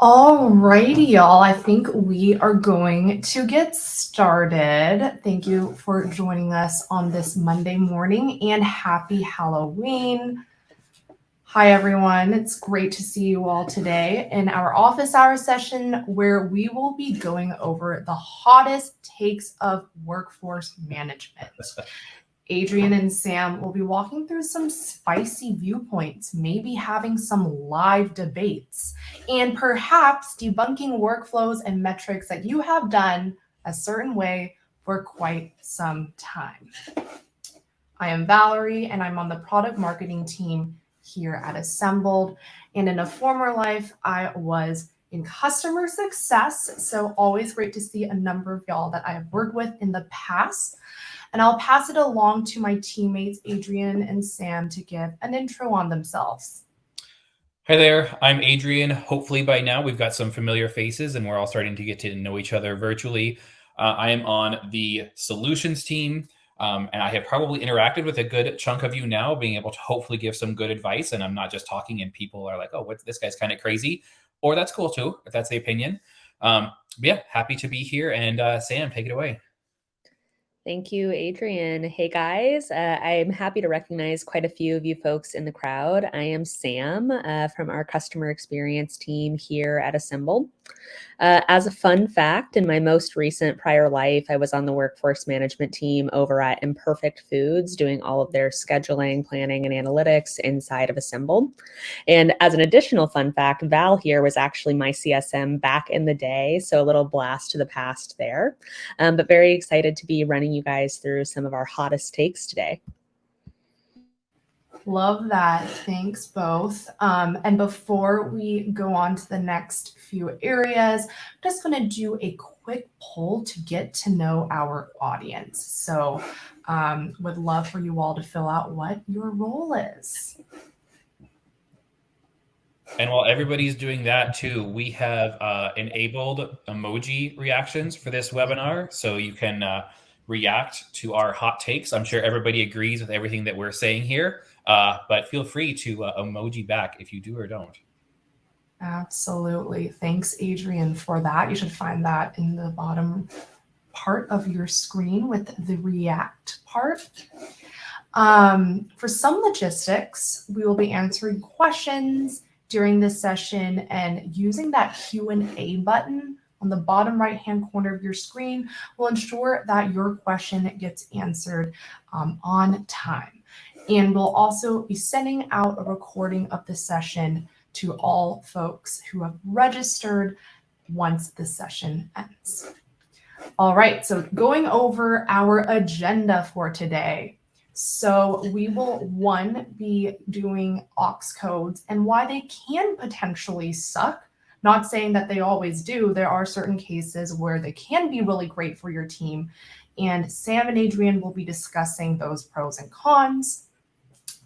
Alrighty, y'all. I think we are going to get started. Thank you for joining us on this Monday morning and happy Halloween. Hi, everyone. It's great to see you all today in our office hour session where we will be going over the hottest takes of workforce management. Adrian and Sam will be walking through some spicy viewpoints, maybe having some live debates, and perhaps debunking workflows and metrics that you have done a certain way for quite some time. I am Valerie, and I'm on the product marketing team here at Assembled. And in a former life, I was in customer success. So always great to see a number of y'all that I have worked with in the past. And I'll pass it along to my teammates, Adrian and Sam, to give an intro on themselves. Hi there, I'm Adrian. Hopefully by now we've got some familiar faces and we're all starting to get to know each other virtually. I am on the solutions team, and I have probably interacted with a good chunk of you now, being able to hopefully give some good advice. And I'm not just talking and people are like, oh, this guy's kind of crazy. Or that's cool too, if that's the opinion. Yeah, happy to be here. And Sam, take it away. Thank you, Adrian. Hey, guys. I'm happy to recognize quite a few of you folks in the crowd. I am Sam from our customer experience team here at Assembled. As a fun fact, in my most recent prior life, I was on the workforce management team over at Imperfect Foods, doing all of their scheduling, planning, and analytics inside of Assembled. And as an additional fun fact, Val here was actually my CSM back in the day, so a little blast to the past there. But very excited to be running you guys through some of our hottest takes today. Love that. Thanks both. And before we go on to the next few areas, I'm just going to do a quick poll to get to know our audience. So would love for you all to fill out what your role is. And while everybody's doing that too, we have enabled emoji reactions for this webinar. So you can react to our hot takes. I'm sure everybody agrees with everything that we're saying here, but feel free to emoji back if you do or don't. Absolutely. Thanks, Adrian, for that. You should find that in the bottom part of your screen with the react part. For some logistics, we will be answering questions during this session, and using that Q&A button on the bottom right-hand corner of your screen will ensure that your question gets answered on time. And we'll also be sending out a recording of the session to all folks who have registered once the session ends. All right, so going over our agenda for today. So we will, be doing aux codes and why they can potentially suck. Not saying that they always do. There are certain cases where they can be really great for your team. And Sam and Adrian will be discussing those pros and cons.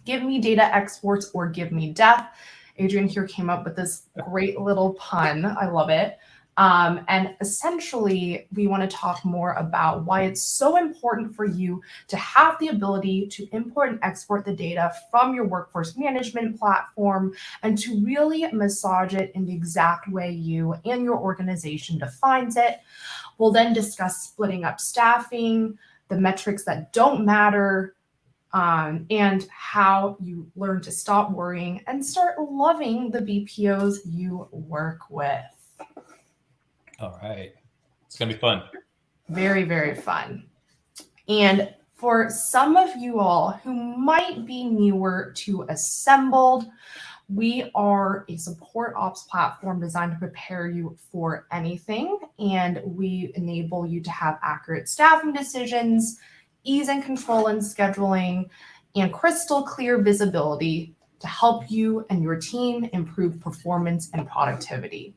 Give me data exports or give me death. Adrian here came up with this great little pun. I love it. And essentially, we want to talk more about why it's so important for you to have the ability to import and export the data from your workforce management platform and to really massage it in the exact way you and your organization defines it. We'll then discuss splitting up staffing, the metrics that don't matter, and how you learn to stop worrying and start loving the BPOs you work with. All right. It's going to be fun. Very, very fun. And for some of you all who might be newer to Assembled, we are a support ops platform designed to prepare you for anything. And we enable you to have accurate staffing decisions, ease and control in scheduling, and crystal clear visibility to help you and your team improve performance and productivity.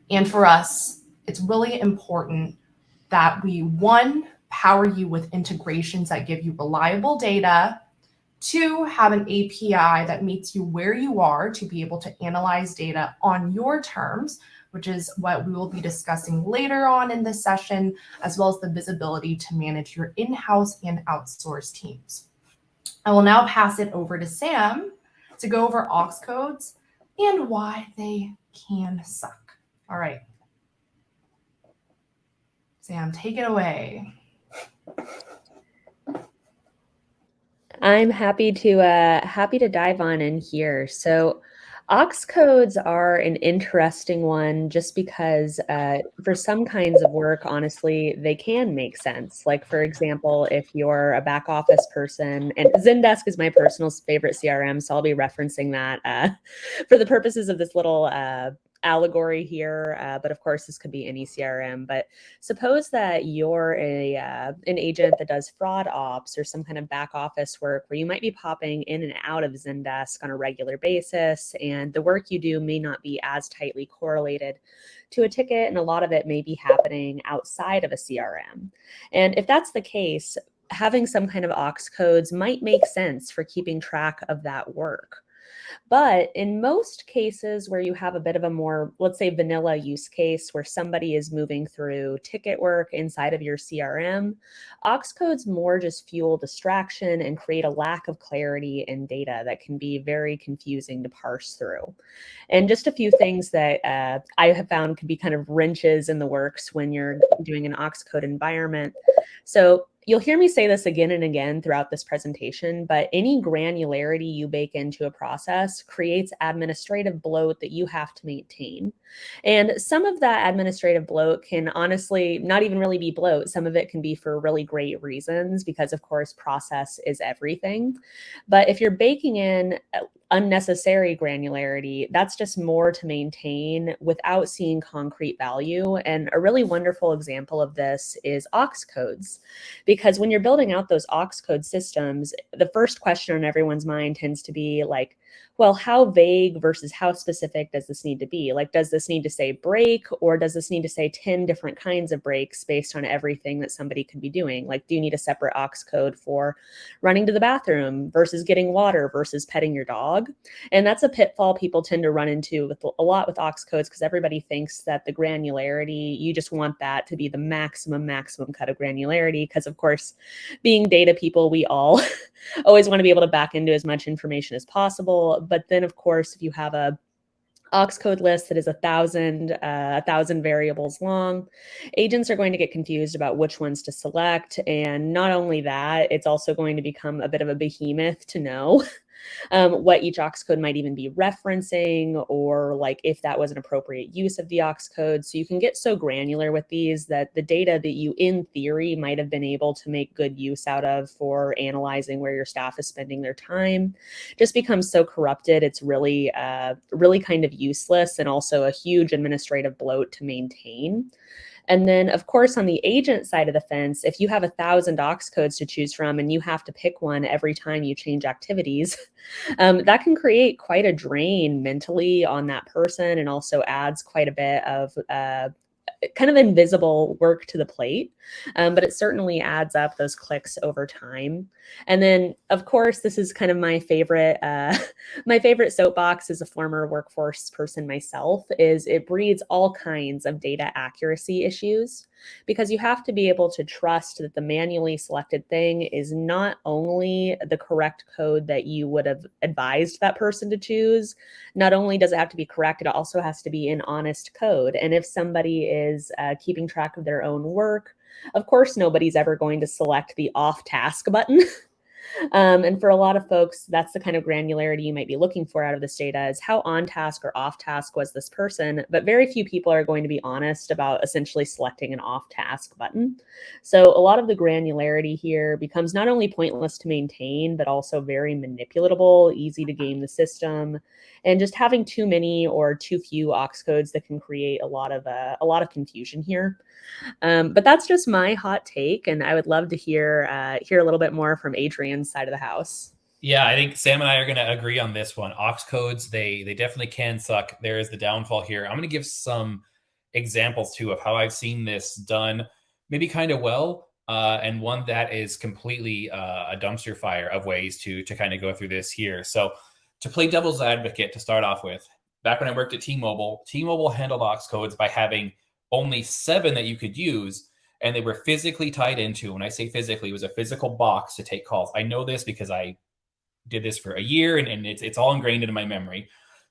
And for us, it's really important that we, one, power you with integrations that give you reliable data, two, have an API that meets you where you are to be able to analyze data on your terms, which is what we will be discussing later on in this session, as well as the visibility to manage your in-house and outsourced teams. I will now pass it over to Sam to go over aux codes and why they can suck. All right. Sam, take it away. I'm happy to dive on in here. So aux codes are an interesting one just because for some kinds of work, honestly, they can make sense. Like, for example, if you're a back office person, and Zendesk is my personal favorite CRM, so I'll be referencing that for the purposes of this little allegory here, but of course this could be any CRM. But suppose that you're an agent that does fraud ops or some kind of back office work where you might be popping in and out of Zendesk on a regular basis, and the work you do may not be as tightly correlated to a ticket, and a lot of it may be happening outside of a CRM. And if that's the case, having some kind of aux codes might make sense for keeping track of that work. But in most cases where you have a bit of a more, let's say, vanilla use case where somebody is moving through ticket work inside of your CRM, aux codes more just fuel distraction and create a lack of clarity in data that can be very confusing to parse through. And just a few things that I have found could be kind of wrenches in the works when you're doing an aux code environment. So you'll hear me say this again and again throughout this presentation, but any granularity you bake into a process creates administrative bloat that you have to maintain. And some of that administrative bloat can honestly not even really be bloat. Some of it can be for really great reasons because, of course, process is everything. But if you're baking in unnecessary granularity, that's just more to maintain without seeing concrete value. And a really wonderful example of this is aux codes. Because when you're building out those aux code systems, the first question on everyone's mind tends to be like, well, how vague versus how specific does this need to be? Like, does this need to say break, or does this need to say 10 different kinds of breaks based on everything that somebody could be doing? Like, do you need a separate aux code for running to the bathroom versus getting water versus petting your dog? And that's a pitfall people tend to run into with a lot with aux codes, because everybody thinks that the granularity, you just want that to be the maximum cut of granularity. Because of course, being data people, we all always want to be able to back into as much information as possible. But then, of course, if you have a aux code list that is 1,000 variables long, agents are going to get confused about which ones to select. And not only that, it's also going to become a bit of a behemoth to know what each aux code might even be referencing, or like if that was an appropriate use of the aux code. So you can get so granular with these that the data that you in theory might have been able to make good use out of for analyzing where your staff is spending their time just becomes so corrupted. It's really kind of useless, and also a huge administrative bloat to maintain. And then, of course, on the agent side of the fence, if you have 1,000 aux codes to choose from and you have to pick one every time you change activities, that can create quite a drain mentally on that person, and also adds quite a bit of kind of invisible work to the plate, but it certainly adds up those clicks over time. And then, of course, this is kind of my favorite soapbox as a former workforce person myself, is it breeds all kinds of data accuracy issues, because you have to be able to trust that the manually selected thing is not only the correct code that you would have advised that person to choose. Not only does it have to be correct, it also has to be an honest code. And if somebody is keeping track of their own work, of course, nobody's ever going to select the off task button. And for a lot of folks, that's the kind of granularity you might be looking for out of this data, is how on task or off task was this person. But very few people are going to be honest about essentially selecting an off task button. So a lot of the granularity here becomes not only pointless to maintain, but also very manipulatable, easy to game the system, and just having too many or too few aux codes that can create a lot of confusion here. But that's just my hot take, and I would love to hear a little bit more from Adrian's side of the house. Yeah, I think Sam and I are going to agree on this one. Aux codes, they definitely can suck. There is the downfall here. I'm going to give some examples too of how I've seen this done, maybe kind of well, and one that is completely a dumpster fire of ways to kind of go through this here. So to play devil's advocate to start off with, back when I worked at T-Mobile handled aux codes by having only 7 that you could use, and they were physically tied into, when I say physically, it was a physical box to take calls. I know this because I did this for a year, and it's all ingrained into my memory.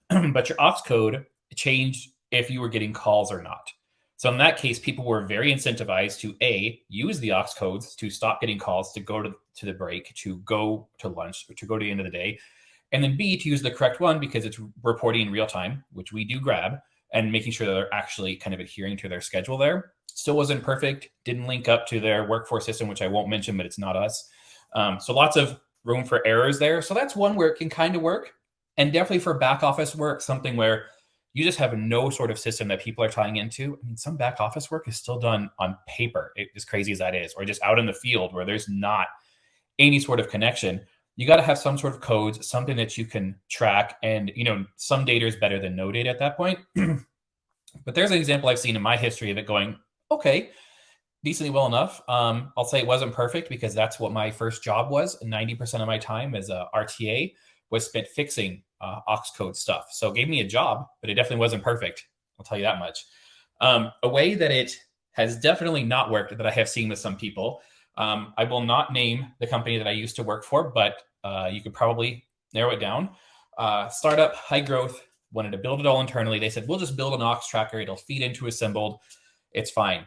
But your aux code change if you were getting calls or not. So in that case, people were very incentivized to A, use the aux codes to stop getting calls, to go to the break, to go to lunch, or to go to the end of the day. And then B, to use the correct one because it's reporting in real time, which we do grab, and making sure that they're actually kind of adhering to their schedule there. Still wasn't perfect, didn't link up to their workforce system, which I won't mention, but it's not us. So lots of room for errors there. So that's one where it can kind of work. And definitely for back office work, something where you just have no sort of system that people are tying into. I mean, some back office work is still done on paper, as crazy as that is, or just out in the field where there's not any sort of connection. You got to have some sort of codes, something that you can track. And, some data is better than no data at that point. But there's an example I've seen in my history of it going, okay, decently well enough. I'll say it wasn't perfect because that's what my first job was. 90% of my time as a RTA was spent fixing aux code stuff. So it gave me a job, but it definitely wasn't perfect. I'll tell you that much. A way that it has definitely not worked that I have seen with some people, I will not name the company that I used to work for, but you could probably narrow it down. Startup, high growth, wanted to build it all internally. They said, we'll just build an aux tracker. It'll feed into assembled. It's fine.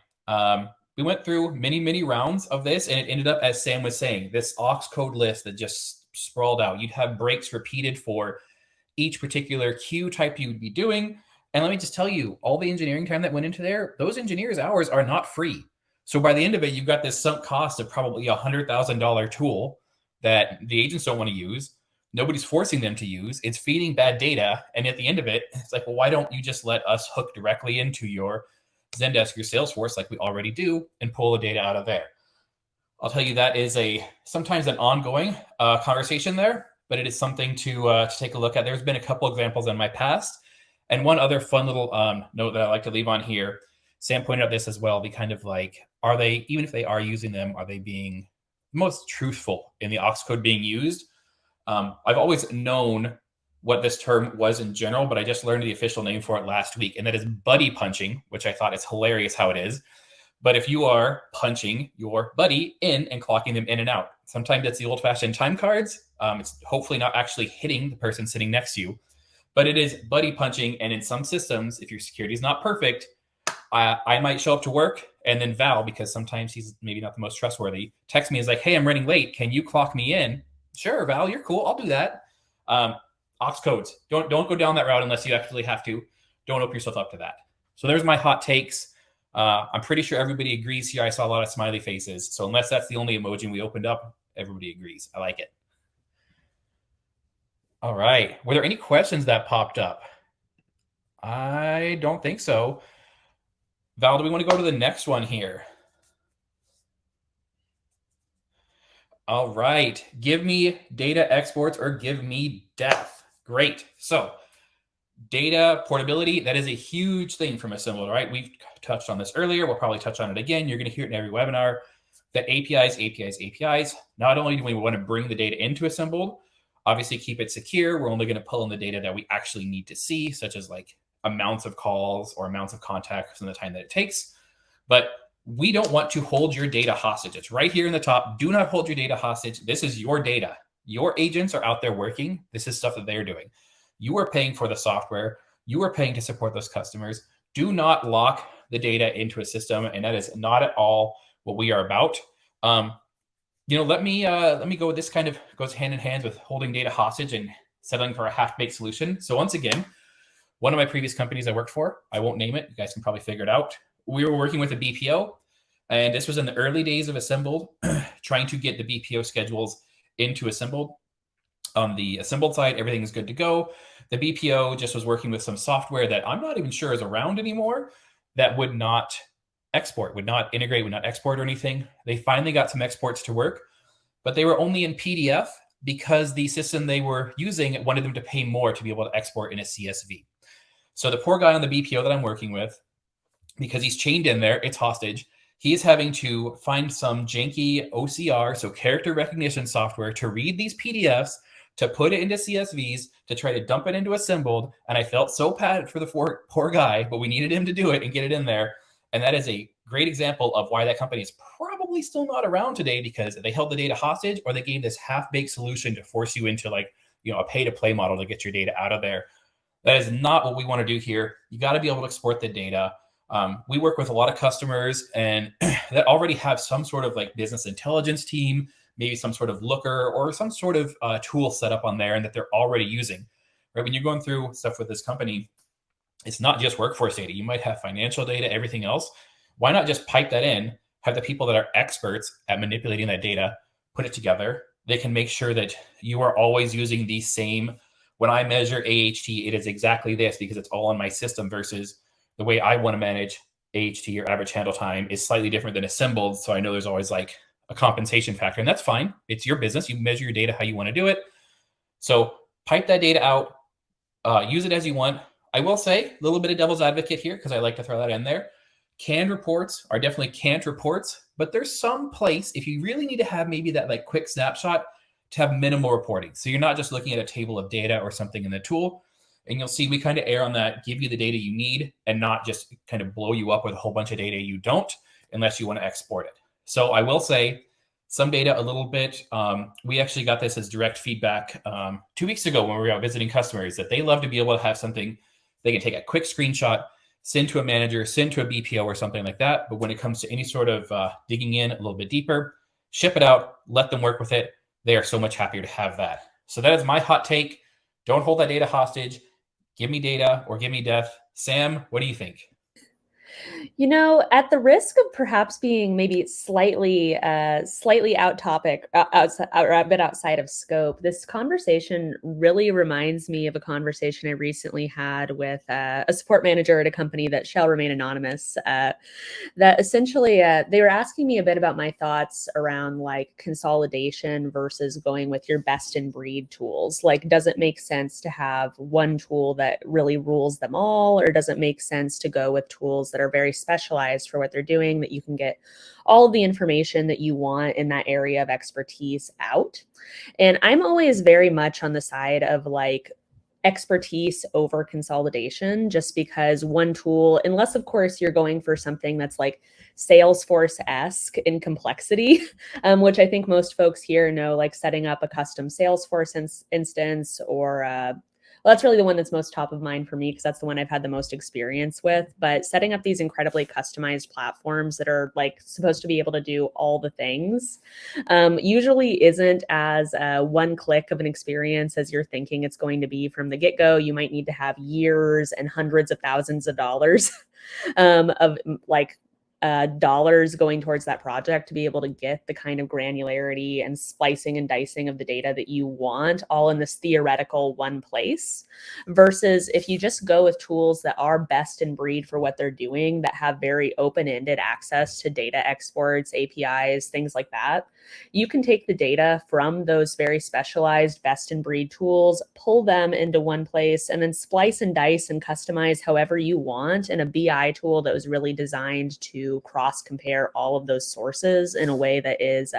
We went through many, many rounds of this, and it ended up, as Sam was saying, this aux code list that just sprawled out. You'd have breaks repeated for each particular queue type you'd be doing. And let me just tell you, all the engineering time that went into there, those engineers' hours are not free. So by the end of it, you've got this sunk cost of probably $100,000 tool that the agents don't want to use. Nobody's forcing them to use. It's feeding bad data. And at the end of it, it's like, well, why don't you just let us hook directly into your Zendesk, your Salesforce, like we already do, and pull the data out of there? I'll tell you that is sometimes an ongoing conversation there, but it is something to take a look at. There's been a couple examples in my past. And one other fun little note that I like to leave on here, Sam pointed out this as well, be kind of like, are they, even if they are using them, are they being most truthful in the aux code being used? I've always known what this term was in general, but I just learned the official name for it last week, and that is buddy punching, which I thought is hilarious how it is. But if you are punching your buddy in and clocking them in and out, sometimes it's the old-fashioned time cards. It's hopefully not actually hitting the person sitting next to you, but it is buddy punching. And in some systems, if your security is not perfect, I might show up to work, and then Val, because sometimes he's maybe not the most trustworthy, text me is like, hey, I'm running late. Can you clock me in? Sure, Val, you're cool. I'll do that. Aux codes. Don't go down that route unless you actually have to. Don't open yourself up to that. So there's my hot takes. I'm pretty sure everybody agrees here. I saw a lot of smiley faces. So unless that's the only emoji we opened up, everybody agrees. I like it. All right. Were there any questions that popped up? I don't think so. Val, do we want to go to the next one here? All right. Give me data exports or give me death. Great. So data portability, that is a huge thing from Assembled, right? We've touched on this earlier. We'll probably touch on it again. You're going to hear it in every webinar. That APIs. Not only do we want to bring the data into Assembled, obviously keep it secure. We're only going to pull in the data that we actually need to see, such as like amounts of calls or amounts of contacts and the time that it takes. But we don't want to hold your data hostage. It's right here in the top. Do not hold your data hostage. This is your data. Your agents are out there working. This is stuff that they're doing. You are paying for the software. You are paying to support those customers. Do not lock the data into a system. And that is not at all what we are about. Let me go with this. Kind of goes hand in hand with holding data hostage and settling for a half-baked solution. So once again, one of my previous companies I worked for, I won't name it. You guys can probably figure it out. We were working with a BPO, and this was in the early days of Assembled, trying to get the BPO schedules into Assembled. On the Assembled side, everything is good to go. The BPO just was working with some software that I'm not even sure is around anymore that would not export, would not integrate, would not export or anything. They finally got some exports to work, but they were only in PDF because the system they were using wanted them to pay more to be able to export in a CSV. So the poor guy on the BPO that I'm working with, because he's chained in there, it's hostage, he is having to find some janky OCR, so character recognition software, to read these PDFs, to put it into CSVs, to try to dump it into Assembled. And I felt so bad for the poor guy, but we needed him to do it and get it in there. And that is a great example of why that company is probably still not around today, because they held the data hostage, or they gave this half-baked solution to force you into a pay-to-play model to get your data out of there. That is not what we want to do here. You got to be able to export the data. We work with a lot of customers and that already have some sort of like business intelligence team, maybe some sort of looker or some sort of tool set up on there and that they're already using. Right? When you're going through stuff with this company, it's not just workforce data. You might have financial data, everything else. Why not just pipe that in, have the people that are experts at manipulating that data, put it together. They can make sure that you are always using the same. When I measure AHT, it is exactly this because it's all in my system versus the way I want to manage AHT or average handle time is slightly different than assembled. So I know there's always like a compensation factor, and that's fine. It's your business. You measure your data how you want to do it. So pipe that data out, use it as you want. I will say a little bit of devil's advocate here because I like to throw that in there. Canned reports are definitely canned reports, but there's some place if you really need to have maybe that like quick snapshot to have minimal reporting. So you're not just looking at a table of data or something in the tool. And you'll see we kind of err on that, give you the data you need and not just kind of blow you up with a whole bunch of data you don't unless you want to export it. So I will say some data a little bit. We actually got this as direct feedback 2 weeks ago when we were out visiting customers that they love to be able to have something they can take a quick screenshot, send to a manager, send to a BPO or something like that. But when it comes to any sort of digging in a little bit deeper, ship it out, let them work with it. They are so much happier to have that. So that is my hot take. Don't hold that data hostage. Give me data or give me death. Sam, what do you think? You know, at the risk of perhaps being maybe slightly out topic, outside, or a bit outside of scope, this conversation really reminds me of a conversation I recently had with a support manager at a company that shall remain anonymous. That essentially they were asking me a bit about my thoughts around like consolidation versus going with your best in breed tools. Like, does it make sense to have one tool that really rules them all, or does it make sense to go with tools that are very specialized for what they're doing, that you can get all of the information that you want in that area of expertise out? And I'm always very much on the side of like expertise over consolidation, just because one tool, unless of course you're going for something that's like Salesforce-esque in complexity, which I think most folks here know, like setting up a custom Salesforce instance or well, that's really the one that's most top of mind for me because that's the one I've had the most experience with. But setting up these incredibly customized platforms that are like supposed to be able to do all the things usually isn't as one click of an experience as you're thinking it's going to be from the get-go. You might need to have years and hundreds of thousands of dollars of like dollars going towards that project to be able to get the kind of granularity and splicing and dicing of the data that you want all in this theoretical one place, versus if you just go with tools that are best in breed for what they're doing, that have very open-ended access to data exports, APIs, things like that. You can take the data from those very specialized best in breed tools, pull them into one place, and then splice and dice and customize however you want in a BI tool that was really designed to cross compare all of those sources in a way that is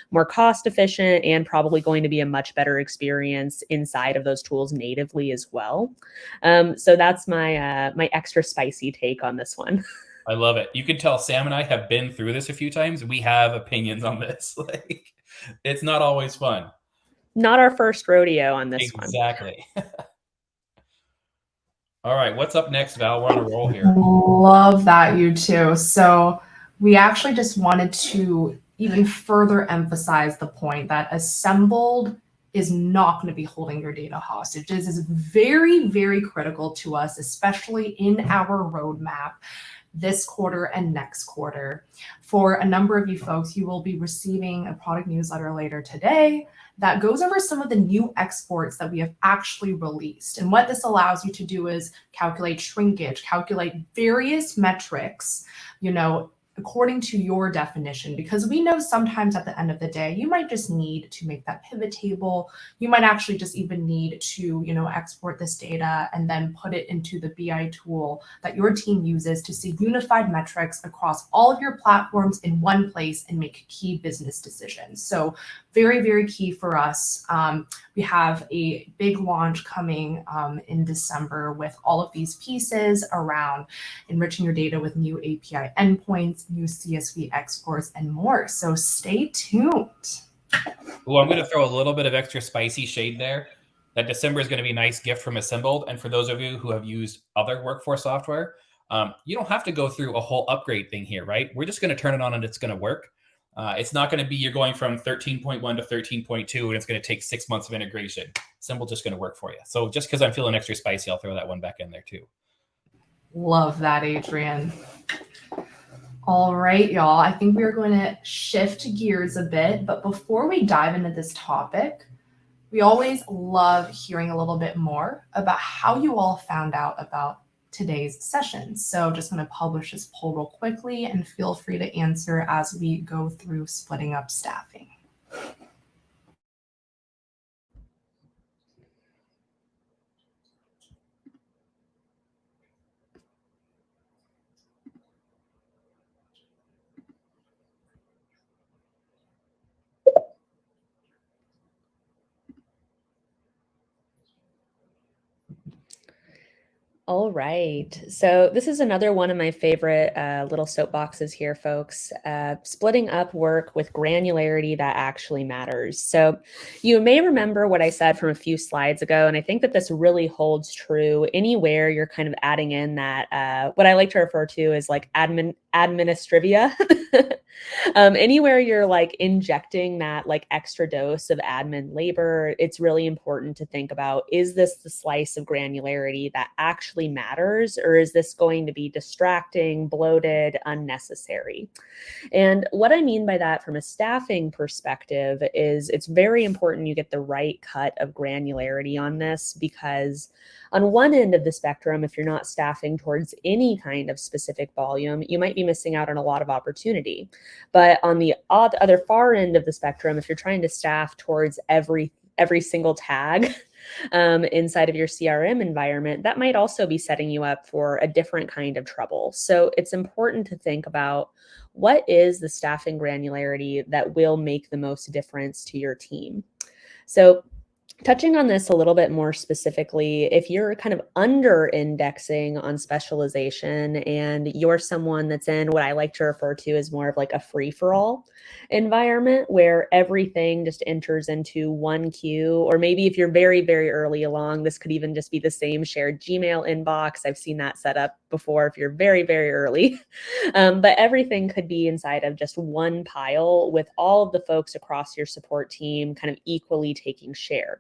more cost efficient and probably going to be a much better experience inside of those tools natively as well. So that's my my extra spicy take on this one. I love it. You can tell Sam and I have been through this a few times. We have opinions on this. Like, it's not always fun. Not our first rodeo on this one. Exactly. All right, what's up next, Val? We're on a roll here. Love that, you too. So we actually just wanted to even further emphasize the point that assembled is not going to be holding your data hostage. This is very, very critical to us, especially in our roadmap this quarter and next quarter. For a number of you folks, you will be receiving a product newsletter later today that goes over some of the new exports that we have actually released. And what this allows you to do is calculate shrinkage, calculate various metrics, according to your definition, because we know sometimes at the end of the day, you might just need to make that pivot table. You might actually just even need to, export this data and then put it into the BI tool that your team uses to see unified metrics across all of your platforms in one place and make key business decisions. So very, very key for us. We have a big launch coming in December with all of these pieces around enriching your data with new API endpoints, new CSV exports, and more. So stay tuned. Well, I'm going to throw a little bit of extra spicy shade there. that December is going to be a nice gift from Assembled. And for those of you who have used other workforce software, you don't have to go through a whole upgrade thing here, right? We're just going to turn it on and it's going to work. It's not going to be you're going from 13.1 to 13.2 and it's going to take 6 months of integration. Assembled just going to work for you. So just because I'm feeling extra spicy, I'll throw that one back in there too. Love that, Adrian. All right, y'all. I think we are going to shift gears a bit, but before we dive into this topic, we always love hearing a little bit more about how you all found out about today's session. So just going to publish this poll real quickly and feel free to answer as we go through splitting up staffing. All right. So this is another one of my favorite little soapboxes here, folks. Splitting up work with granularity that actually matters. So you may remember what I said from a few slides ago, and I think that this really holds true anywhere you're kind of adding in that, what I like to refer to as like administrivia. Anywhere you're like injecting that like extra dose of admin labor, it's really important to think about, is this the slice of granularity that actually matters, or is this going to be distracting, bloated, unnecessary? And what I mean by that from a staffing perspective is it's very important you get the right cut of granularity on this, because on one end of the spectrum, if you're not staffing towards any kind of specific volume, you might be missing out on a lot of opportunity. But on the other far end of the spectrum, if you're trying to staff towards every single tag inside of your CRM environment, that might also be setting you up for a different kind of trouble. So it's important to think about, what is the staffing granularity that will make the most difference to your team? So touching on this a little bit more specifically, if you're kind of under indexing on specialization and you're someone that's in what I like to refer to as more of like a free-for-all environment where everything just enters into one queue, or maybe if you're very, very early along, this could even just be the same shared Gmail inbox. I've seen that set up before if you're very, very early. But everything could be inside of just one pile with all of the folks across your support team kind of equally taking share.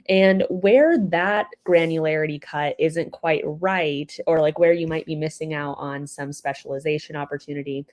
And where that granularity cut isn't quite right, or like where you might be missing out on some specialization opportunity,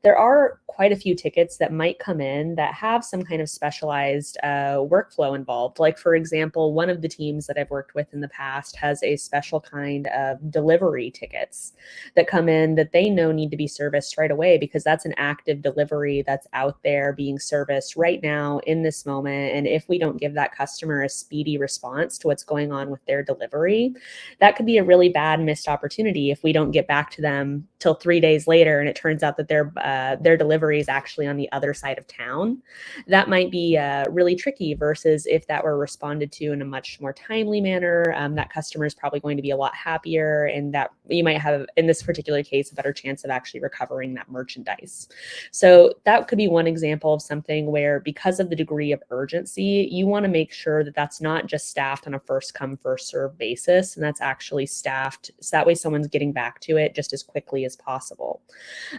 there are quite a few tickets that might come in that have some kind of specialized workflow involved. Like, for example, one of the teams that I've worked with in the past has a special kind of delivery tickets that come in that they know need to be serviced right away, because that's an active delivery that's out there being serviced right now in this moment. And if we don't give that customer a speedy response to what's going on with their delivery, that could be a really bad missed opportunity if we don't get back to them till 3 days later and it turns out that their delivery is actually on the other side of town. That might be really tricky, versus if that were responded to in a much more timely manner, that customer is probably going to be a lot happier, and that you might have, in this particular case, a better chance of actually recovering that merchandise. So that could be one example of something where, because of the degree of urgency, you want to make sure that that's not just staffed on a first come, first serve basis, and that's actually staffed so that way someone's getting back to it just as quickly as possible.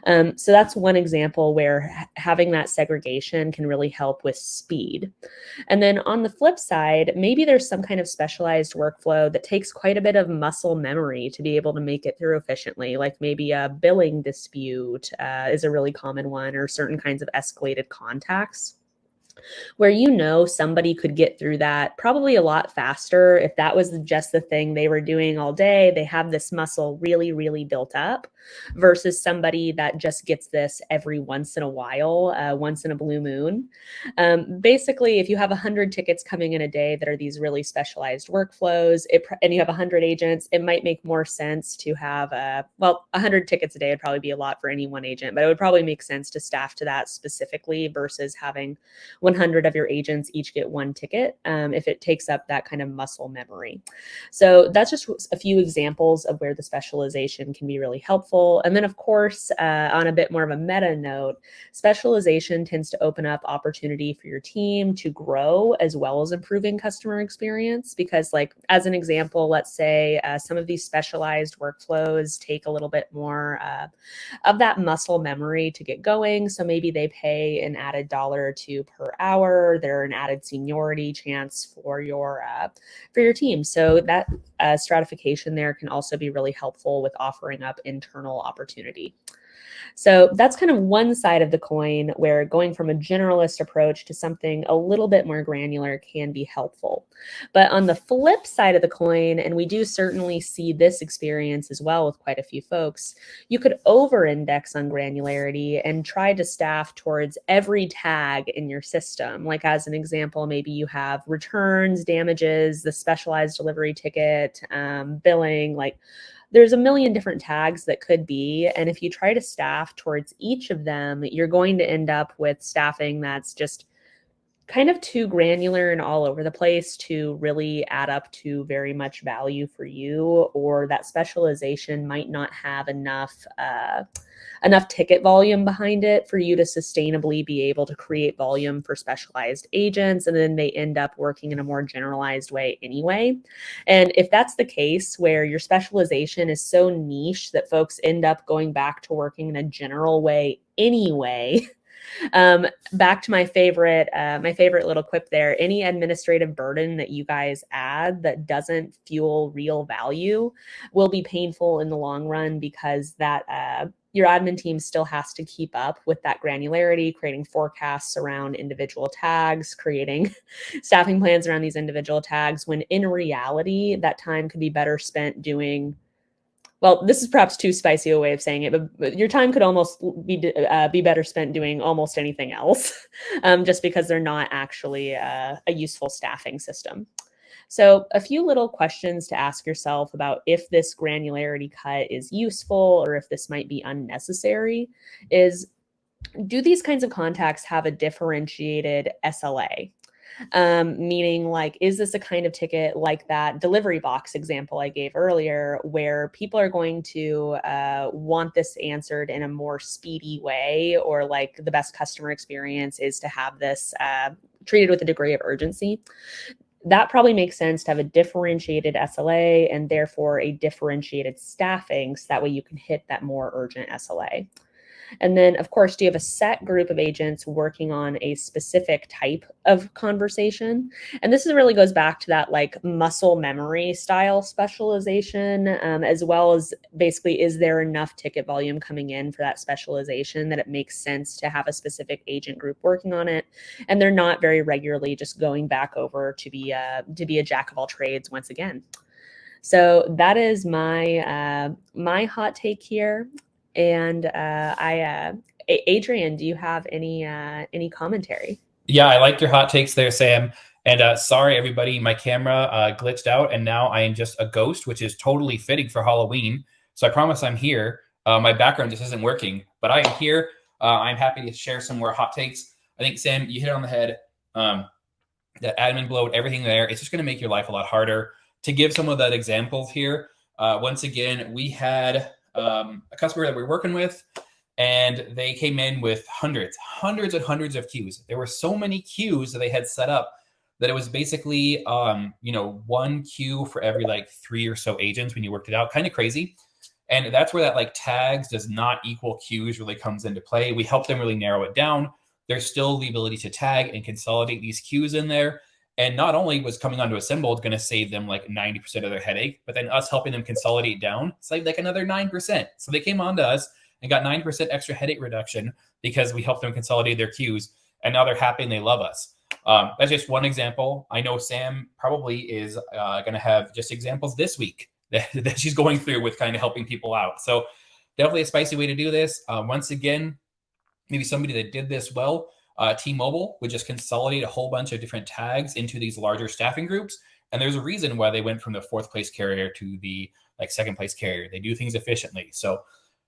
So that's one example where having that segregation can really help with speed. And then on the flip side, maybe there's some kind of specialized workflow that takes quite a bit of muscle memory to be able to make it through efficiently. Like maybe a billing dispute is a really common one, or certain kinds of escalated contacts, where somebody could get through that probably a lot faster if that was just the thing they were doing all day. They have this muscle really, really built up, versus somebody that just gets this every once in a while, once in a blue moon. Basically, if you have 100 tickets coming in a day that are these really specialized workflows, and you have 100 agents, it might make more sense to have 100 tickets a day would probably be a lot for any one agent, but it would probably make sense to staff to that specifically, versus having 100 of your agents each get 1 ticket if it takes up that kind of muscle memory. So that's just a few examples of where the specialization can be really helpful. And then, of course, on a bit more of a meta note, specialization tends to open up opportunity for your team to grow as well as improving customer experience. Because, like, as an example, let's say some of these specialized workflows take a little bit more of that muscle memory to get going. So maybe they pay an added $1 or $2 per hour. They're an added seniority chance for your team. So that stratification there can also be really helpful with offering up internal opportunity. So that's kind of one side of the coin where going from a generalist approach to something a little bit more granular can be helpful. But on the flip side of the coin, and we do certainly see this experience as well with quite a few folks, you could over-index on granularity and try to staff towards every tag in your system. Like, as an example, maybe you have returns, damages, the specialized delivery ticket, billing, like there's a million different tags that could be. And if you try to staff towards each of them, you're going to end up with staffing that's just kind of too granular and all over the place to really add up to very much value for you, or that specialization might not have enough ticket volume behind it for you to sustainably be able to create volume for specialized agents. And then they end up working in a more generalized way anyway. And if that's the case, where your specialization is so niche that folks end up going back to working in a general way anyway, back to my favorite little quip there, any administrative burden that you guys add that doesn't fuel real value will be painful in the long run, because that your admin team still has to keep up with that granularity, creating forecasts around individual tags, creating staffing plans around these individual tags, when in reality, that time could be better spent doing, well, this is perhaps too spicy a way of saying it, but your time could almost be better spent doing almost anything else, just because they're not actually a useful staffing system. So a few little questions to ask yourself about if this granularity cut is useful or if this might be unnecessary is, do these kinds of contacts have a differentiated SLA? Meaning, like, is this a kind of ticket like that delivery box example I gave earlier, where people are going to want this answered in a more speedy way, or like the best customer experience is to have this treated with a degree of urgency? That probably makes sense to have a differentiated SLA and therefore a differentiated staffing, so that way you can hit that more urgent SLA. And then, of course, do you have a set group of agents working on a specific type of conversation? And this really goes back to that like muscle memory style specialization, as well as basically, is there enough ticket volume coming in for that specialization that it makes sense to have a specific agent group working on it? And they're not very regularly just going back over to be a jack of all trades once again. So that is my hot take here. And Adrian, do you have any commentary? Yeah, I liked your hot takes there, Sam. And sorry, everybody, my camera glitched out, and now I am just a ghost, which is totally fitting for Halloween. So I promise I'm here. My background just isn't working, but I am here. I'm happy to share some more hot takes. I think, Sam, you hit it on the head. That admin bloat, everything there, it's just going to make your life a lot harder. To give some of that examples here, once again, we had a customer that we're working with, and they came in with hundreds and hundreds of queues. There were so many queues that they had set up that it was basically, one queue for every like 3 or so agents when you worked it out. Kind of crazy. And that's where that like tags does not equal queues really comes into play. We help them really narrow it down. There's still the ability to tag and consolidate these queues in there. And not only was coming onto Assembled going to save them like 90% of their headache, but then us helping them consolidate down saved like another 9%. So they came on to us and got 9% extra headache reduction because we helped them consolidate their queues. And now they're happy and they love us. That's just one example. I know Sam probably is going to have just examples this week that she's going through with kind of helping people out. So definitely a spicy way to do this. Once again, maybe somebody that did this well, T-Mobile would just consolidate a whole bunch of different tags into these larger staffing groups. And there's a reason why they went from the 4th place carrier to the like 2nd place carrier. They do things efficiently. So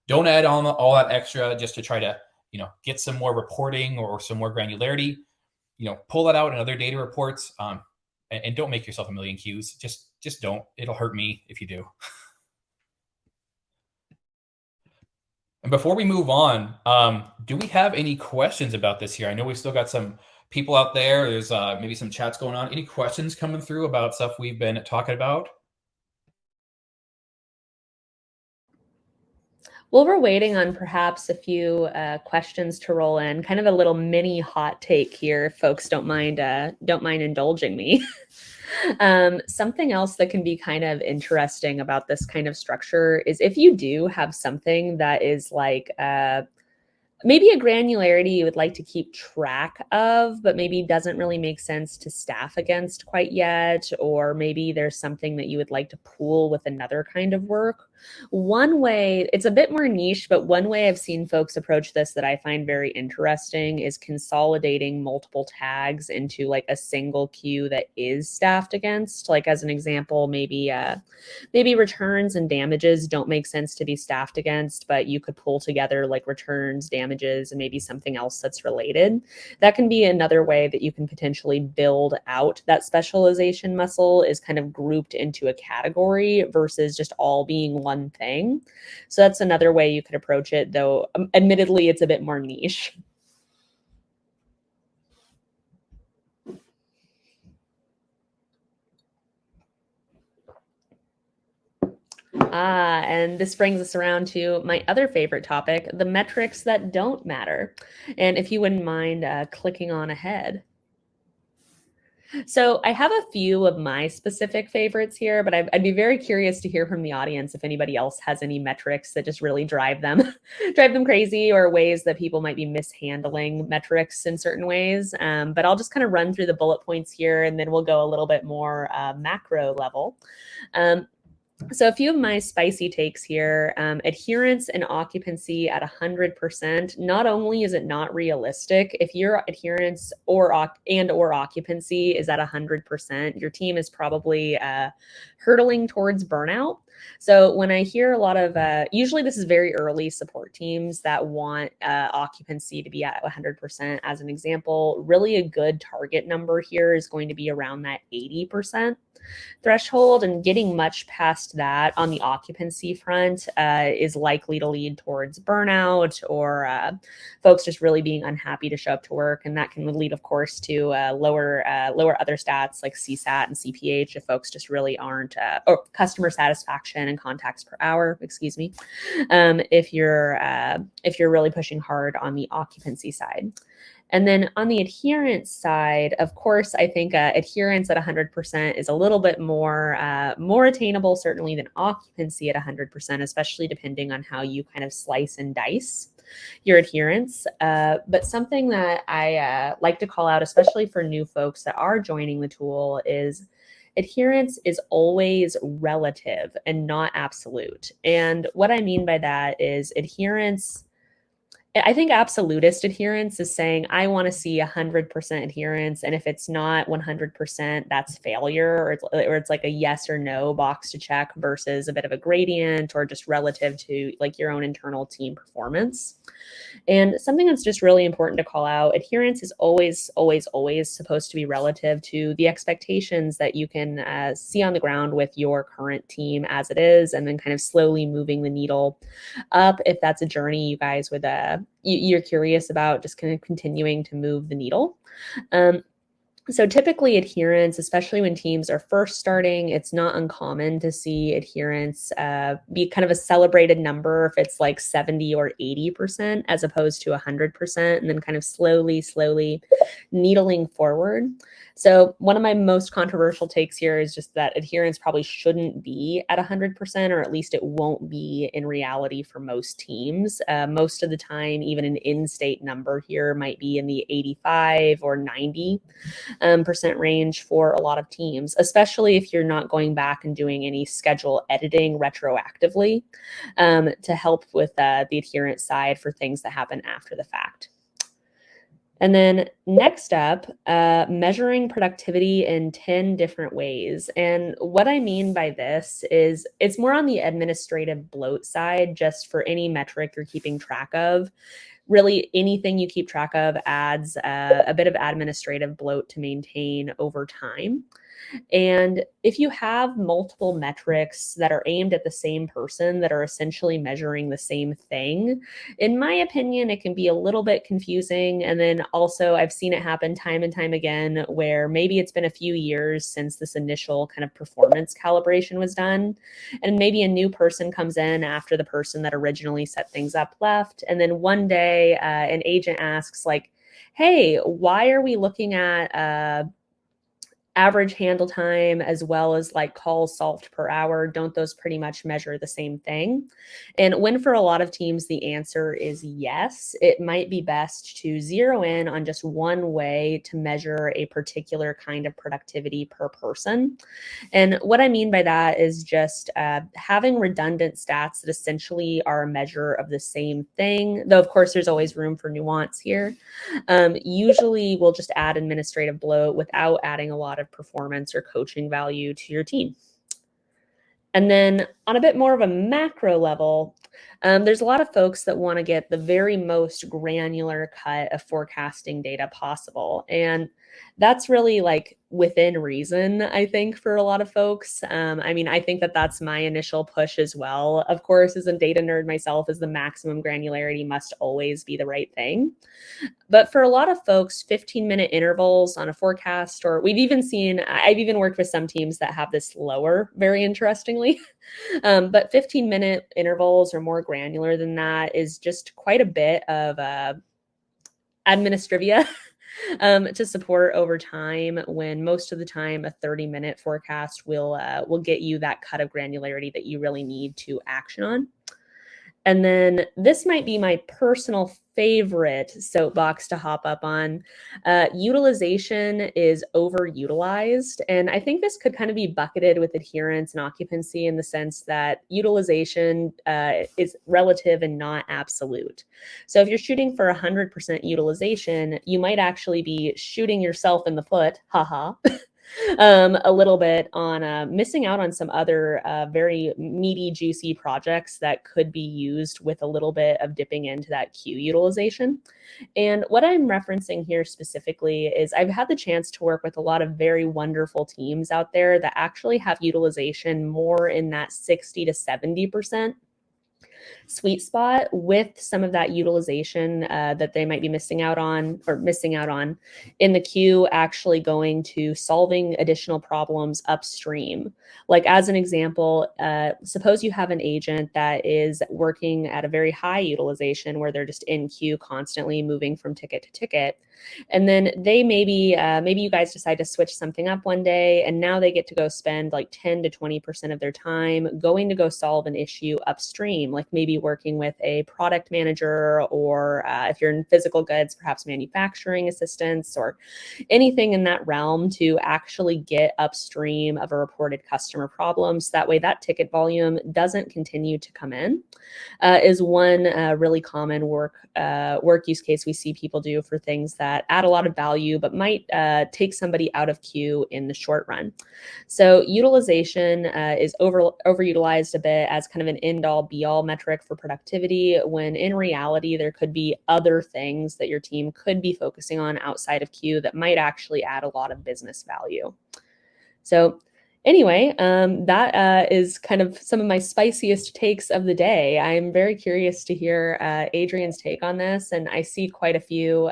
don't add on all that extra just to try to, get some more reporting or some more granularity. pull that out in other data reports, and don't make yourself a million queues. Just don't. It'll hurt me if you do. And before we move on, do we have any questions about this here? I know we've still got some people out there. There's maybe some chats going on. Any questions coming through about stuff we've been talking about? Well, we're waiting on perhaps a few questions to roll in. Kind of a little mini hot take here, if folks don't mind indulging me. Something else that can be kind of interesting about this kind of structure is if you do have something that is like maybe a granularity you would like to keep track of, but maybe doesn't really make sense to staff against quite yet, or maybe there's something that you would like to pool with another kind of work. One way, it's a bit more niche, but one way I've seen folks approach this that I find very interesting is consolidating multiple tags into like a single queue that is staffed against. Like as an example, maybe returns and damages don't make sense to be staffed against, but you could pull together like returns, damages, and maybe something else that's related. That can be another way that you can potentially build out that specialization muscle, is kind of grouped into a category versus just all being one thing. So that's another way you could approach it, though admittedly it's a bit more niche. And this brings us around to my other favorite topic, the metrics that don't matter. And if you wouldn't mind clicking on ahead. So I have a few of my specific favorites here, but I'd be very curious to hear from the audience if anybody else has any metrics that just really drive them crazy, or ways that people might be mishandling metrics in certain ways. But I'll just kind of run through the bullet points here, and then we'll go a little bit more macro level. So a few of my spicy takes here, adherence and occupancy at 100%. Not only is it not realistic, if your adherence or occupancy is at 100%, your team is probably hurtling towards burnout. So when I hear a lot of, usually this is very early support teams that want occupancy to be at 100%. As an example, really a good target number here is going to be around that 80% threshold, and getting much past that on the occupancy front is likely to lead towards burnout, or folks just really being unhappy to show up to work, and that can lead, of course, to lower other stats like CSAT and CPH if folks just really aren't, or customer satisfaction and contacts per hour, excuse me, if you're really pushing hard on the occupancy side. And then on the adherence side, of course, I think adherence at 100% is a little bit more attainable, certainly, than occupancy at 100%, especially depending on how you kind of slice and dice your adherence. But something that I like to call out, especially for new folks that are joining the tool, is adherence is always relative and not absolute. And what I mean by that is adherence, I think absolutist adherence is saying, I want to see 100% adherence. And if it's not 100%, that's failure, or it's like a yes or no box to check versus a bit of a gradient, or just relative to like your own internal team performance. And something that's just really important to call out, adherence is always, always, always supposed to be relative to the expectations that you can see on the ground with your current team as it is, and then kind of slowly moving the needle up if that's a journey you guys would you're curious about, just kind of continuing to move the needle. So typically adherence, especially when teams are first starting, it's not uncommon to see adherence be kind of a celebrated number if it's like 70 or 80% as opposed to 100%, and then kind of slowly needling forward. So one of my most controversial takes here is just that adherence probably shouldn't be at 100%, or at least it won't be in reality for most teams. Most of the time, even an in-state number here might be in the 85 or 90% range for a lot of teams, especially if you're not going back and doing any schedule editing retroactively to help with the adherence side for things that happen after the fact. And then next up, measuring productivity in 10 different ways. And what I mean by this is it's more on the administrative bloat side, just for any metric you're keeping track of. Really, anything you keep track of adds a bit of administrative bloat to maintain over time. And if you have multiple metrics that are aimed at the same person that are essentially measuring the same thing, in my opinion, it can be a little bit confusing. And then also, I've seen it happen time and time again where maybe it's been a few years since this initial kind of performance calibration was done. And maybe a new person comes in after the person that originally set things up left. And then one day, an agent asks, like, hey, why are we looking at average handle time as well as like calls solved per hour? Don't those pretty much measure the same thing? And when for a lot of teams the answer is yes, it might be best to zero in on just one way to measure a particular kind of productivity per person. And what I mean by that is just having redundant stats that essentially are a measure of the same thing, though of course there's always room for nuance here. Usually we'll just add administrative bloat without adding a lot of performance or coaching value to your team. And then on a bit more of a macro level, there's a lot of folks that want to get the very most granular cut of forecasting data possible. And that's really like within reason, I think, for a lot of folks. I mean, I think that that's my initial push as well. Of course, as a data nerd myself, is the maximum granularity must always be the right thing. But for a lot of folks, 15-minute intervals on a forecast, or I've even worked with some teams that have this lower, very interestingly. But 15-minute intervals or more granular than that is just quite a bit of administrivia to support over time, when most of the time a 30-minute forecast will get you that cut of granularity that you really need to action on. And then this might be my personal favorite soapbox to hop up on. Utilization is overutilized. And I think this could kind of be bucketed with adherence and occupancy, in the sense that utilization is relative and not absolute. So if you're shooting for 100% utilization, you might actually be shooting yourself in the foot, haha, a little bit on missing out on some other very meaty, juicy projects that could be used with a little bit of dipping into that queue utilization. And what I'm referencing here specifically is I've had the chance to work with a lot of very wonderful teams out there that actually have utilization more in that 60 to 70% sweet spot, with some of that utilization that they might be missing out on in the queue actually going to solving additional problems upstream. Like, as an example, suppose you have an agent that is working at a very high utilization where they're just in queue constantly moving from ticket to ticket. And then they maybe you guys decide to switch something up one day, and now they get to go spend like 10 to 20% of their time going to go solve an issue upstream, like maybe working with a product manager, or if you're in physical goods, perhaps manufacturing assistants, or anything in that realm, to actually get upstream of a reported customer problem. So that way that ticket volume doesn't continue to come in, is one really common work use case we see people do for things that add a lot of value, but might take somebody out of queue in the short run. So utilization is overutilized a bit as kind of an end-all be-all metric for productivity, when in reality, there could be other things that your team could be focusing on outside of queue that might actually add a lot of business value. So anyway, that is kind of some of my spiciest takes of the day. I'm very curious to hear Adrian's take on this, and I see quite a few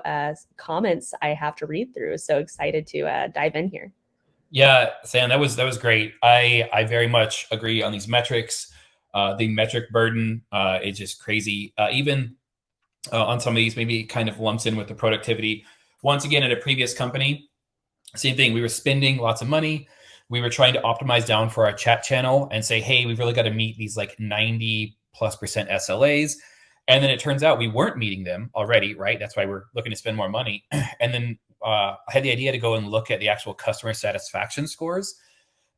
comments I have to read through. So excited to dive in here. Yeah, Sam, that was great. I very much agree on these metrics. The metric burden is just crazy. Even on some of these, maybe it kind of lumps in with the productivity. Once again, at a previous company, same thing. We were spending lots of money. We were trying to optimize down for our chat channel and say, hey, we've really got to meet these like 90+% SLAs. And then it turns out we weren't meeting them already, right? That's why we're looking to spend more money. And then I had the idea to go and look at the actual customer satisfaction scores.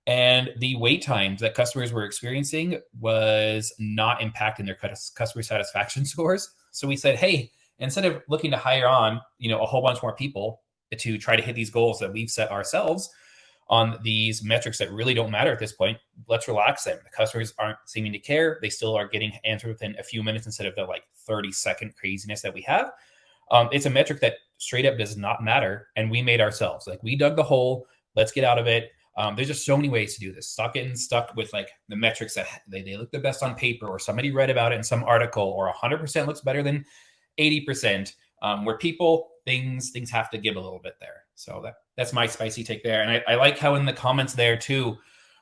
And the wait times that customers were experiencing was not impacting their customer satisfaction scores. So we said, hey, instead of looking to hire on, a whole bunch more people to try to hit these goals that we've set ourselves on these metrics that really don't matter at this point, let's relax them. The customers aren't seeming to care. They still are getting answered within a few minutes instead of the 30-second craziness that we have. It's a metric that straight up does not matter. And we made ourselves. We dug the hole. Let's get out of it. There's just so many ways to do this. Stop getting stuck with the metrics that they look the best on paper, or somebody read about it in some article, or 100% looks better than 80%. Where people, things have to give a little bit there. So that's my spicy take there. And I like how in the comments there too,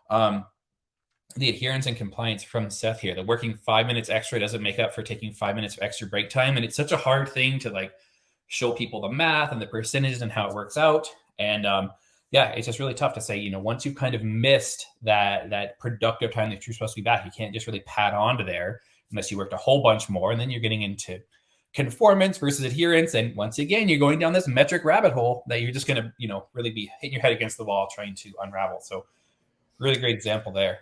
the adherence and compliance from Seth here, the working 5 minutes extra doesn't make up for taking 5 minutes of extra break time. And it's such a hard thing to show people the math and the percentages and how it works out. And it's just really tough to say, once you've kind of missed that productive time that you're supposed to be back, you can't just really pad onto there unless you worked a whole bunch more. And then you're getting into conformance versus adherence. And once again, you're going down this metric rabbit hole that you're just going to, really be hitting your head against the wall trying to unravel. So really great example there.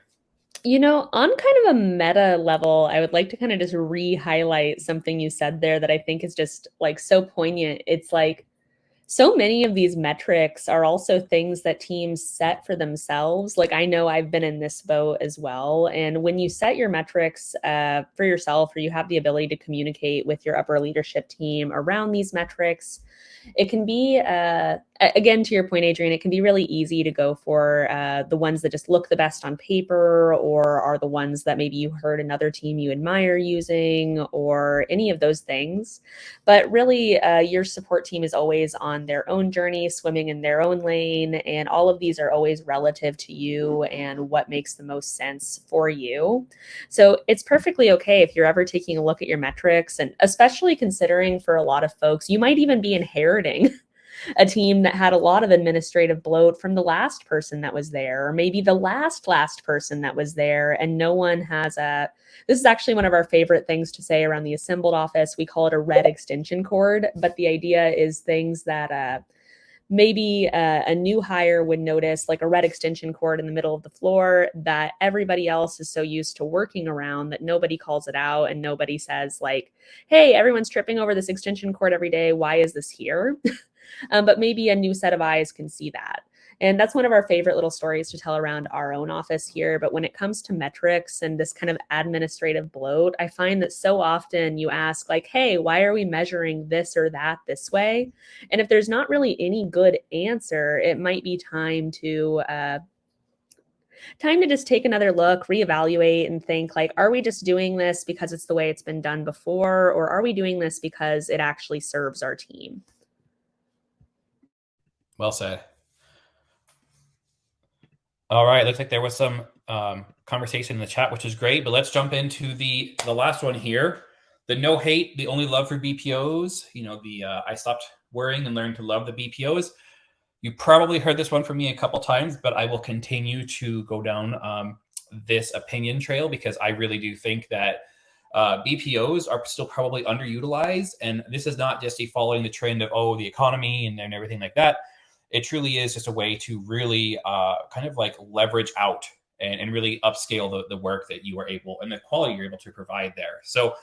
On kind of a meta level, I would like to kind of just re-highlight something you said there that I think is just so poignant. It's so many of these metrics are also things that teams set for themselves. I know I've been in this boat as well. And when you set your metrics for yourself, or you have the ability to communicate with your upper leadership team around these metrics, it can be, again, to your point, Adrian, it can be really easy to go for the ones that just look the best on paper, or are the ones that maybe you heard another team you admire using, or any of those things. But really, your support team is always on their own journey, swimming in their own lane. And all of these are always relative to you and what makes the most sense for you. So it's perfectly okay if you're ever taking a look at your metrics, and especially considering for a lot of folks, you might even be inheriting a team that had a lot of administrative bloat from the last person that was there, or maybe the last person that was there, and no one has this is actually one of our favorite things to say around the assembled office. We call it a red extension cord, but the idea is things that maybe a new hire would notice, like a red extension cord in the middle of the floor that everybody else is so used to working around that nobody calls it out, and nobody says hey, everyone's tripping over this extension cord every day. Why is this here? But maybe a new set of eyes can see that. And that's one of our favorite little stories to tell around our own office here. But when it comes to metrics and this kind of administrative bloat, I find that so often you ask hey, why are we measuring this or that this way? And if there's not really any good answer, it might be time to just take another look, reevaluate, and think are we just doing this because it's the way it's been done before? Or are we doing this because it actually serves our team? Well said. All right. Looks like there was some conversation in the chat, which is great. But let's jump into the last one here. The no hate, the only love for BPOs. I stopped worrying and learned to love the BPOs. You probably heard this one from me a couple times, but I will continue to go down this opinion trail because I really do think that BPOs are still probably underutilized. And this is not just following the trend of, the economy and everything like that. It truly is just a way to really kind of leverage out and really upscale the work that you are able and the quality you're able to provide there. So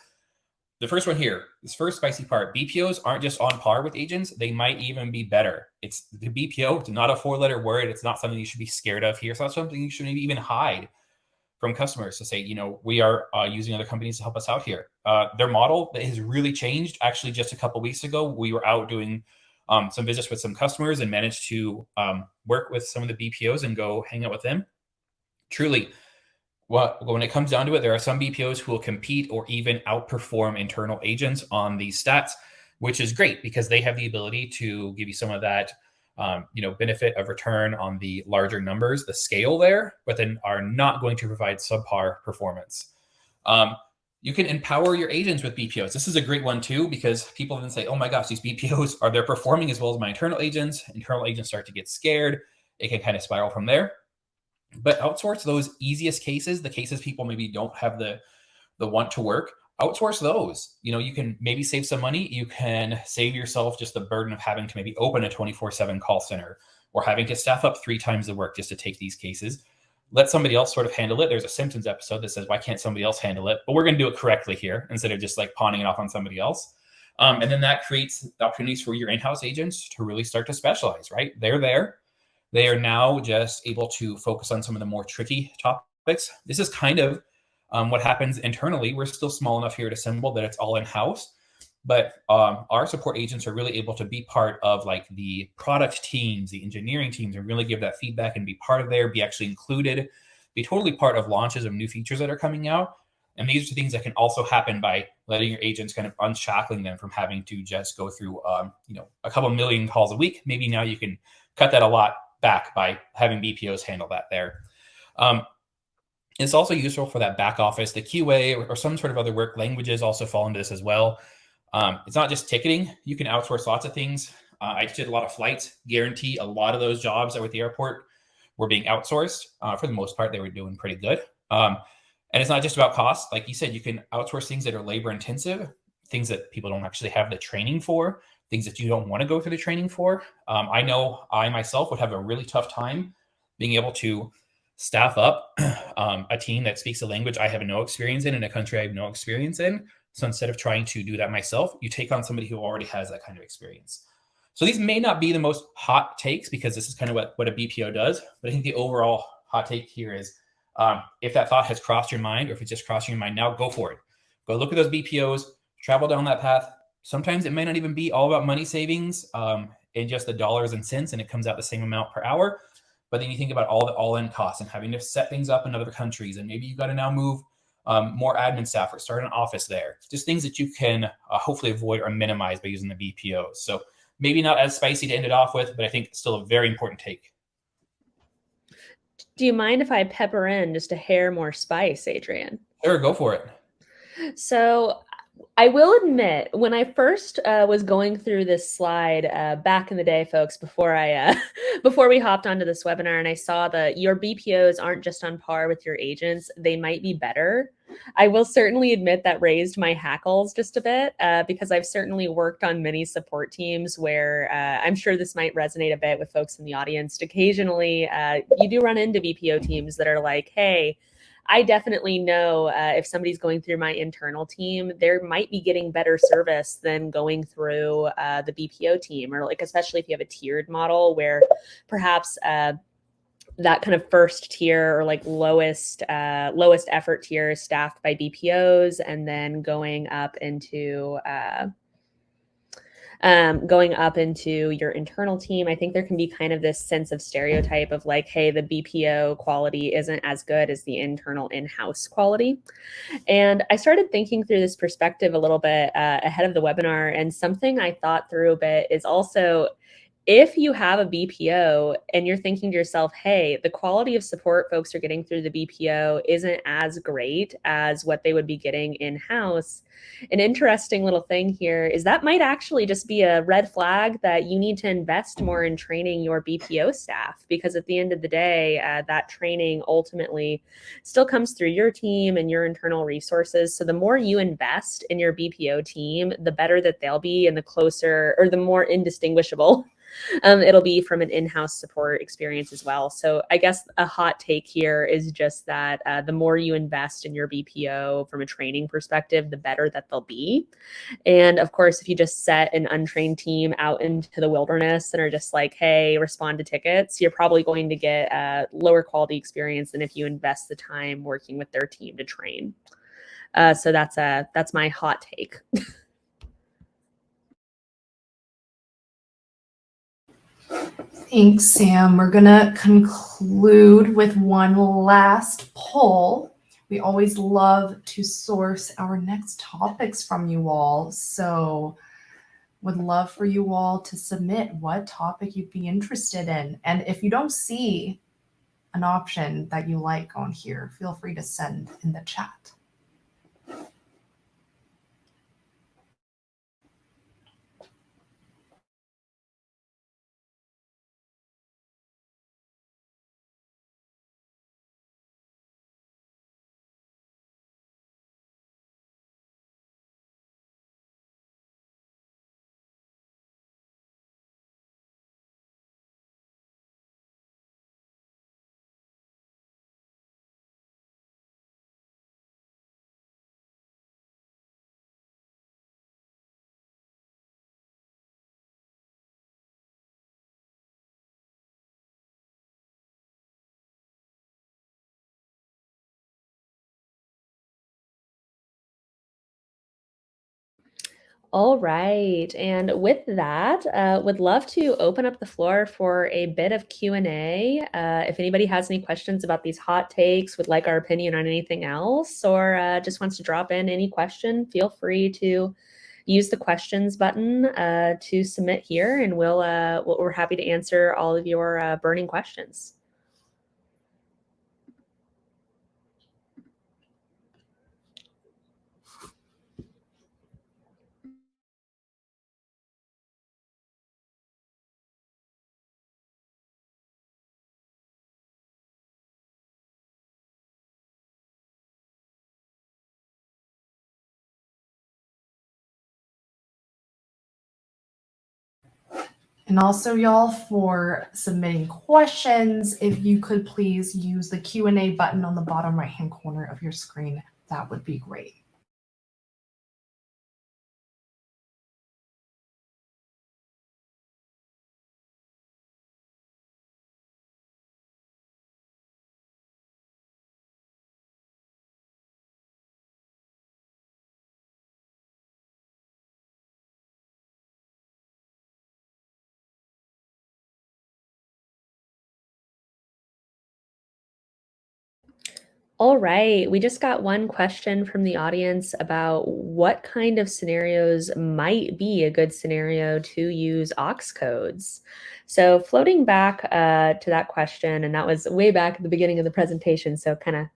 the first one here, this first spicy part, BPOs aren't just on par with agents. They might even be better. It's the BPO. It's not a 4-letter word. It's not something you should be scared of here. It's not something you should maybe even hide from customers to say, we are using other companies to help us out here. Their model has really changed. Actually, just a couple of weeks ago, we were out doing some visits with some customers and managed to work with some of the BPOs and go hang out with them. Truly, when it comes down to it, there are some BPOs who will compete or even outperform internal agents on these stats, which is great because they have the ability to give you some of that benefit of return on the larger numbers, the scale there, but then are not going to provide subpar performance. You can empower your agents with BPOs. This is a great one too, because people then say, oh my gosh, these BPOs, are they performing as well as my internal agents? Internal agents start to get scared. It can kind of spiral from there. But outsource those easiest cases, the cases people maybe don't have the want to work, outsource those. You can maybe save some money. You can save yourself just the burden of having to maybe open a 24/7 call center or having to staff up 3 times the work just to take these cases. Let somebody else sort of handle it. There's a Simpsons episode that says, why can't somebody else handle it? But we're going to do it correctly here instead of just pawning it off on somebody else. And then that creates opportunities for your in-house agents to really start to specialize, right? They're there. They are now just able to focus on some of the more tricky topics. This is kind of what happens internally. We're still small enough here at Assemble that it's all in-house, but our support agents are really able to be part of like the product teams, the engineering teams, and really give that feedback and be part of there, be actually included, be totally part of launches of new features that are coming out. And these are things that can also happen by letting your agents kind of unshackling them from having to just go through, a couple million calls a week. Maybe now you can cut that a lot back by having BPOs handle that there. It's also useful for that back office, the QA or some sort of other work. Languages also fall into this as well. It's not just ticketing. You can outsource lots of things. I did a lot of flights. Guarantee a lot of those jobs that were at the airport were being outsourced. For the most part, they were doing pretty good. And it's not just about cost. Like you said, you can outsource things that are labor intensive, things that people don't actually have the training for, things that you don't want to go through the training for. I know I myself would have a really tough time being able to staff up a team that speaks a language I have no experience in a country I have no experience in. So instead of trying to do that myself, you take on somebody who already has that kind of experience. So these may not be the most hot takes because this is kind of what a BPO does. But I think the overall hot take here is if that thought has crossed your mind, or if it's just crossing your mind now, go for it. Go look at those BPOs, travel down that path. Sometimes it may not even be all about money savings in just the dollars and cents, and it comes out the same amount per hour. But then you think about all the all-in costs and having to set things up in other countries, and maybe you got to now move more admin staff or start an office there. Just things that you can hopefully avoid or minimize by using the BPOs. So maybe not as spicy to end it off with, but I think still a very important take. Do you mind if I pepper in just a hair more spice, Adrian? Sure, go for it. So I will admit, when I first was going through this slide back in the day, folks, before I before we hopped onto this webinar, and I saw that your BPOs aren't just on par with your agents, they might be better. I will certainly admit that raised my hackles just a bit because I've certainly worked on many support teams where I'm sure this might resonate a bit with folks in the audience. Occasionally, you do run into BPO teams that are like, hey, I definitely know if somebody's going through my internal team, they might be getting better service than going through the BPO team, or like, especially if you have a tiered model where perhaps that kind of first tier or like lowest effort tier is staffed by BPOs, and then going up into your internal team. I think there can be kind of this sense of stereotype of like, hey, the BPO quality isn't as good as the internal in-house quality. And I started thinking through this perspective a little bit ahead of the webinar, and something I thought through a bit is also, if you have a BPO and you're thinking to yourself, hey, the quality of support folks are getting through the BPO isn't as great as what they would be getting in-house, an interesting little thing here is that might actually just be a red flag that you need to invest more in training your BPO staff, because at the end of the day, that training ultimately still comes through your team and your internal resources. So the more you invest in your BPO team, the better that they'll be, and the closer or the more indistinguishable it'll be from an in-house support experience as well. So I guess a hot take here is just that the more you invest in your BPO from a training perspective, the better that they'll be. And of course, if you just set an untrained team out into the wilderness and are just like, hey, respond to tickets, you're probably going to get a lower quality experience than if you invest the time working with their team to train. So that's my hot take. Thanks, Sam. We're going to conclude with one last poll. We always love to source our next topics from you all. So would love for you all to submit what topic you'd be interested in. And if you don't see an option that you like on here, feel free to send in the chat. All right. And with that, would love to open up the floor for a bit of Q&A. If anybody has any questions about these hot takes, would like our opinion on anything else, or just wants to drop in any question, feel free to use the questions button to submit here, and we're happy to answer all of your burning questions. And also, y'all, for submitting questions, if you could please use the Q&A button on the bottom right-hand corner of your screen, that would be great. All right, we just got one question from the audience about what kind of scenarios might be a good scenario to use aux codes. So floating back to that question, and that was way back at the beginning of the presentation, so kind of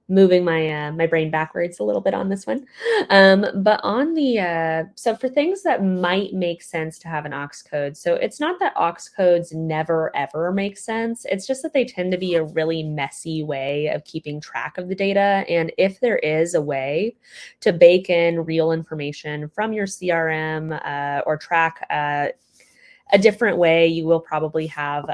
moving my brain backwards a little bit on this one. But on the so for things that might make sense to have an aux code, so it's not that aux codes never ever make sense. It's just that they tend to be a really messy way of keeping track of the data. And if there is a way to bake in real information from your CRM or track a different way, you will probably have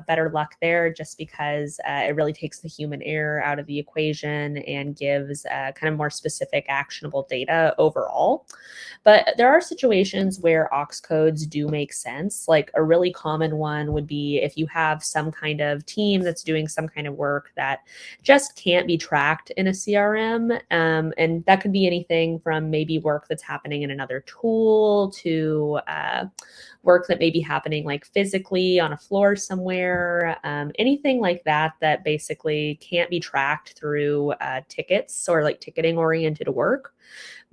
better luck there, just because it really takes the human error out of the equation and gives kind of more specific actionable data overall. But there are situations where aux codes do make sense. Like a really common one would be if you have some kind of team that's doing some kind of work that just can't be tracked in a CRM. And that could be anything from maybe work that's happening in another tool to work that may be happening like physically on a floor somewhere, anything like that that basically can't be tracked through tickets or like ticketing oriented work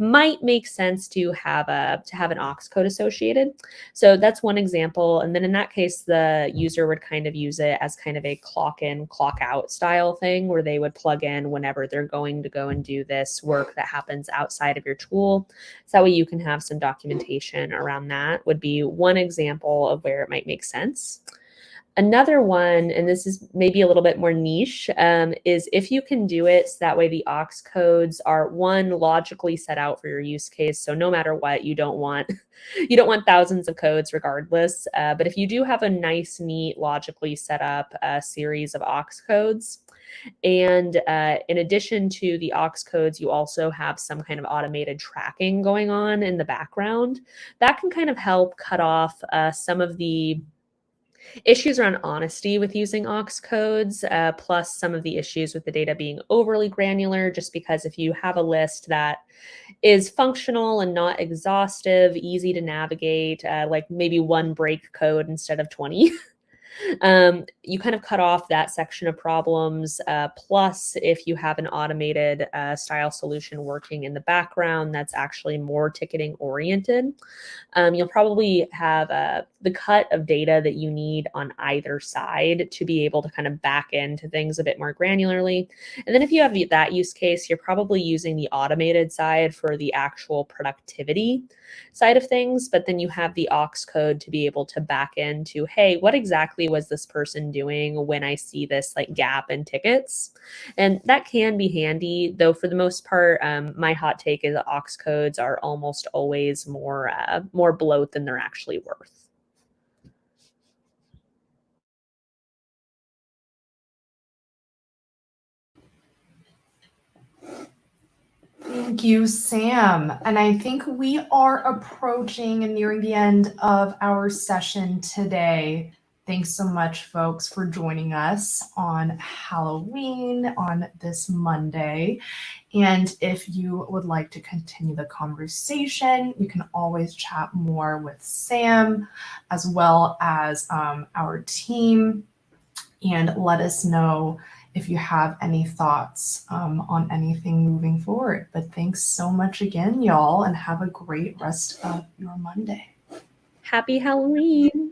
might make sense to have an aux code associated. So that's one example. And then in that case, the user would kind of use it as kind of a clock in, clock out style thing, where they would plug in whenever they're going to go and do this work that happens outside of your tool. So that way you can have some documentation around that, would be one example of where it might make sense. Another one, and this is maybe a little bit more niche, is if you can do it so that way the aux codes are one, logically set out for your use case. So no matter what, you don't want thousands of codes regardless. But if you do have a nice, neat, logically set up series of aux codes, and in addition to the aux codes, you also have some kind of automated tracking going on in the background, that can kind of help cut off some of the issues around honesty with using aux codes, plus some of the issues with the data being overly granular, just because if you have a list that is functional and not exhaustive, easy to navigate, like maybe one break code instead of 20, you kind of cut off that section of problems. Plus, if you have an automated style solution working in the background that's actually more ticketing oriented, you'll probably have the cut of data that you need on either side to be able to kind of back into things a bit more granularly. And then if you have that use case, you're probably using the automated side for the actual productivity side of things, but then you have the aux code to be able to back into, hey, what exactly was this person doing when I see this like gap in tickets? And that can be handy, though for the most part, my hot take is aux codes are almost always more bloat than they're actually worth. Thank you, Sam. And I think we are approaching and nearing the end of our session today. Thanks so much, folks, for joining us on Halloween on this Monday. And if you would like to continue the conversation, you can always chat more with Sam as well as our team, and let us know if you have any thoughts on anything moving forward. But thanks so much again, y'all, and have a great rest of your Monday. Happy Halloween.